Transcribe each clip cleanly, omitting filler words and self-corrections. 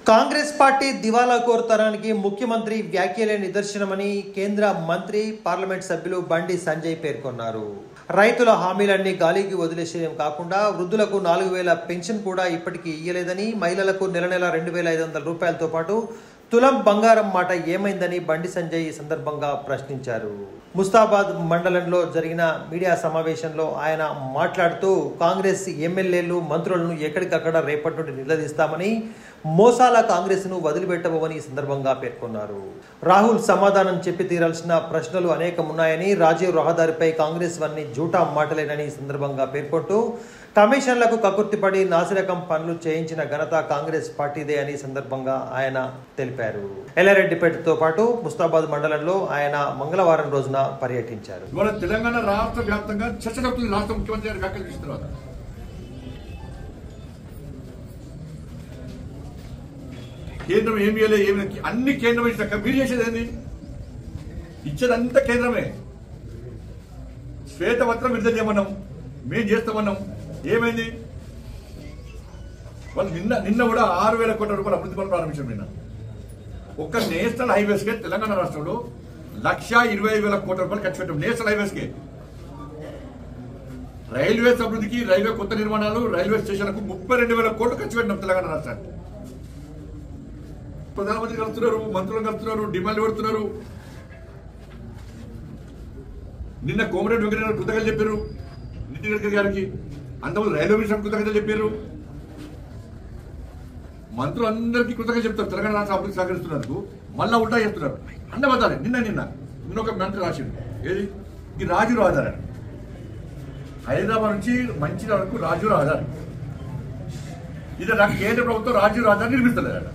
Congress party దివాలా కోరుతనానికి ముఖ్యమంత్రి వ్యాఖ్యలే నిదర్శనమని కేంద్ర మంత్రి పార్లమెంట్ సభ్యులు బండి సంజయ్ పేర్కొన్నారు. రైతుల హామీలన్నీ గాలికి వదిలేసేయం కాకుండా వృద్ధులకు 4000 పెన్షన్ కూడా ఇప్పటికీ ఇయ్యలేదని, మహిళలకు నెల 2500 రూపాయలతో పాటు తులం బంగారం మాట ఏమైందని బండి సంజయ్ ఈ సందర్భంగా ప్రశ్నించారు. ముస్తాబాద్ మండలంలో జరిగిన మీడియా సమావేశంలో ఆయన మాట్లాడుతూ కాంగ్రెస్ ఎమ్మెల్యేలు మంత్రులను ఎక్కడికక్కడ రేపటి నుండి నిలదీస్తామని, మోసాల కాంగ్రెస్ను వదిలిపెట్టబోమని ఈ సందర్భంగా పేర్కొన్నారు. రాహుల్ సమాధానం చెప్పి తీరాల్సిన ప్రశ్నలు అనేకమున్నాయని, రాజీవ్ రహదారిపై కాంగ్రెస్ వన్నీ జూటా మాటలేనని ఈ సందర్భంగా పేర్కొంటూ కమిషన్లకు కకుర్తిపడి నాసిరకం పనులు చేయించిన ఘనత కాంగ్రెస్ పార్టీదే అని సందర్భంగా ఆయన తెలిపారు. ఎల్లారెడ్డిపేటతో పాటు ముస్తాబాద్ మండలంలో ఆయన మంగళవారం రోజున పర్యటించారు. తెలంగాణ రాష్ట్ర వ్యాప్తంగా చర్చ జరుగుతుంది. రాష్ట్ర ముఖ్యమంత్రి గారు వ్యాఖ్యలు చేసిన తర్వాత కేంద్రం ఏమి ఏమి అన్ని కేంద్రం ఇచ్చాక మీరు చేసేది ఏంది? ఇచ్చేదంతా కేంద్రమే. శ్వేతపత్రం విడుదల చేయమన్నాం, మేము చేస్తామన్నాం. ఏమైంది? వాళ్ళు నిన్న కూడా 6000 కోట్ల రూపాయలు అభివృద్ధి పనులు ప్రారంభించారు. నిన్న ఒక్క నేషనల్ హైవేస్ కే తెలంగాణ రాష్ట్రంలో 1,25,000 కోట్ల రూపాయలు ఖర్చు పెట్టాం. నేషనల్ హైవేస్ కే, రైల్వేస్ అభివృద్ధికి, రైల్వే కొత్త నిర్మాణాలు, రైల్వే స్టేషన్లకు 32,000 కోట్లు ఖర్చు పెట్టినాం తెలంగాణ రాష్ట్రానికి. ప్రధానమంత్రి కలుస్తున్నారు, మంత్రులు కలుస్తున్నారు, డిమాండ్లు పెడుతున్నారు. నిన్న కోమరెడ్డి వెంకటరెడ్డి కృతజ్ఞతలు చెప్పారు నితిన్ గడ్కరీ గారికి. అంతకుముందు రైల్వే మినిస్టర్ కృతజ్ఞతలు చెప్పారు. మంత్రులు అందరికీ కృతజ్ఞతలు చెప్తారు తెలంగాణ రాష్ట్ర అభివృద్ధి సహకరిస్తున్నందుకు. మళ్ళా ఉల్టా చెప్తున్నారు. అన్నబద్దాలి. నిన్న ఒక మంత్రి రాసిండు, ఏది ఈ రాజు రహదారి, హైదరాబాద్ నుంచి మంచిర్యాల వరకు రాజు రహదారి. ఇది నాకు కేంద్ర ప్రభుత్వం రాజు రహదారి నిర్మిస్తలేదట.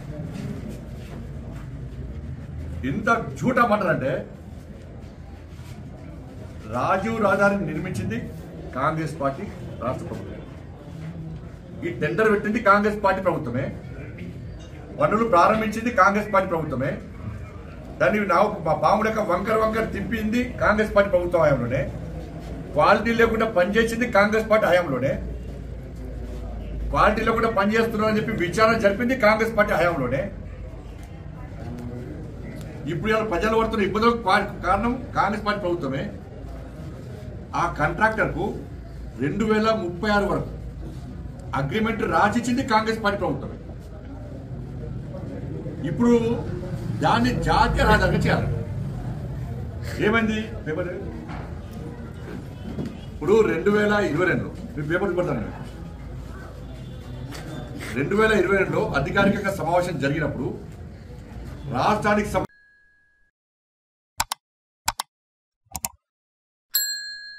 ఎంత झूठा మాటలంటే, రాజీవ్ రహదారిని నిర్మించింది కాంగ్రెస్ పార్టీ రాష్ట్ర ప్రభుత్వం. ఈ టెండర్ పెట్టింది కాంగ్రెస్ పార్టీ ప్రభుత్వమే. పనులు ప్రారంభించింది కాంగ్రెస్ పార్టీ ప్రభుత్వమే. దాన్ని పాముడక వంకర తిప్పింది కాంగ్రెస్ పార్టీ ప్రభుత్వం హయాంలోనే. క్వాలిటీ లేకుండా పనిచేసింది కాంగ్రెస్ పార్టీ హయాంలోనే. క్వాలిటీ లేకుండా పనిచేస్తున్నారని చెప్పి విచారణ జరిపింది కాంగ్రెస్ పార్టీ హయాంలోనే. ఇప్పుడు ప్రజలు పడుతున్న ఇబ్బందులకు కారణం కాంగ్రెస్ పార్టీ ప్రభుత్వమే. ఆ కాంట్రాక్టర్ కు 2036 వరకు అగ్రిమెంట్ రాసిచ్చింది కాంగ్రెస్ పార్టీ ప్రభుత్వమే. ఇప్పుడు దాన్ని జాతీయ రహదారిగా చేయాలి. ఏమైంది? పేపర్ ఇప్పుడు 2022 పేపర్ పడతాను. 2022లో అధికారికంగా సమావేశం జరిగినప్పుడు రాష్ట్రానికి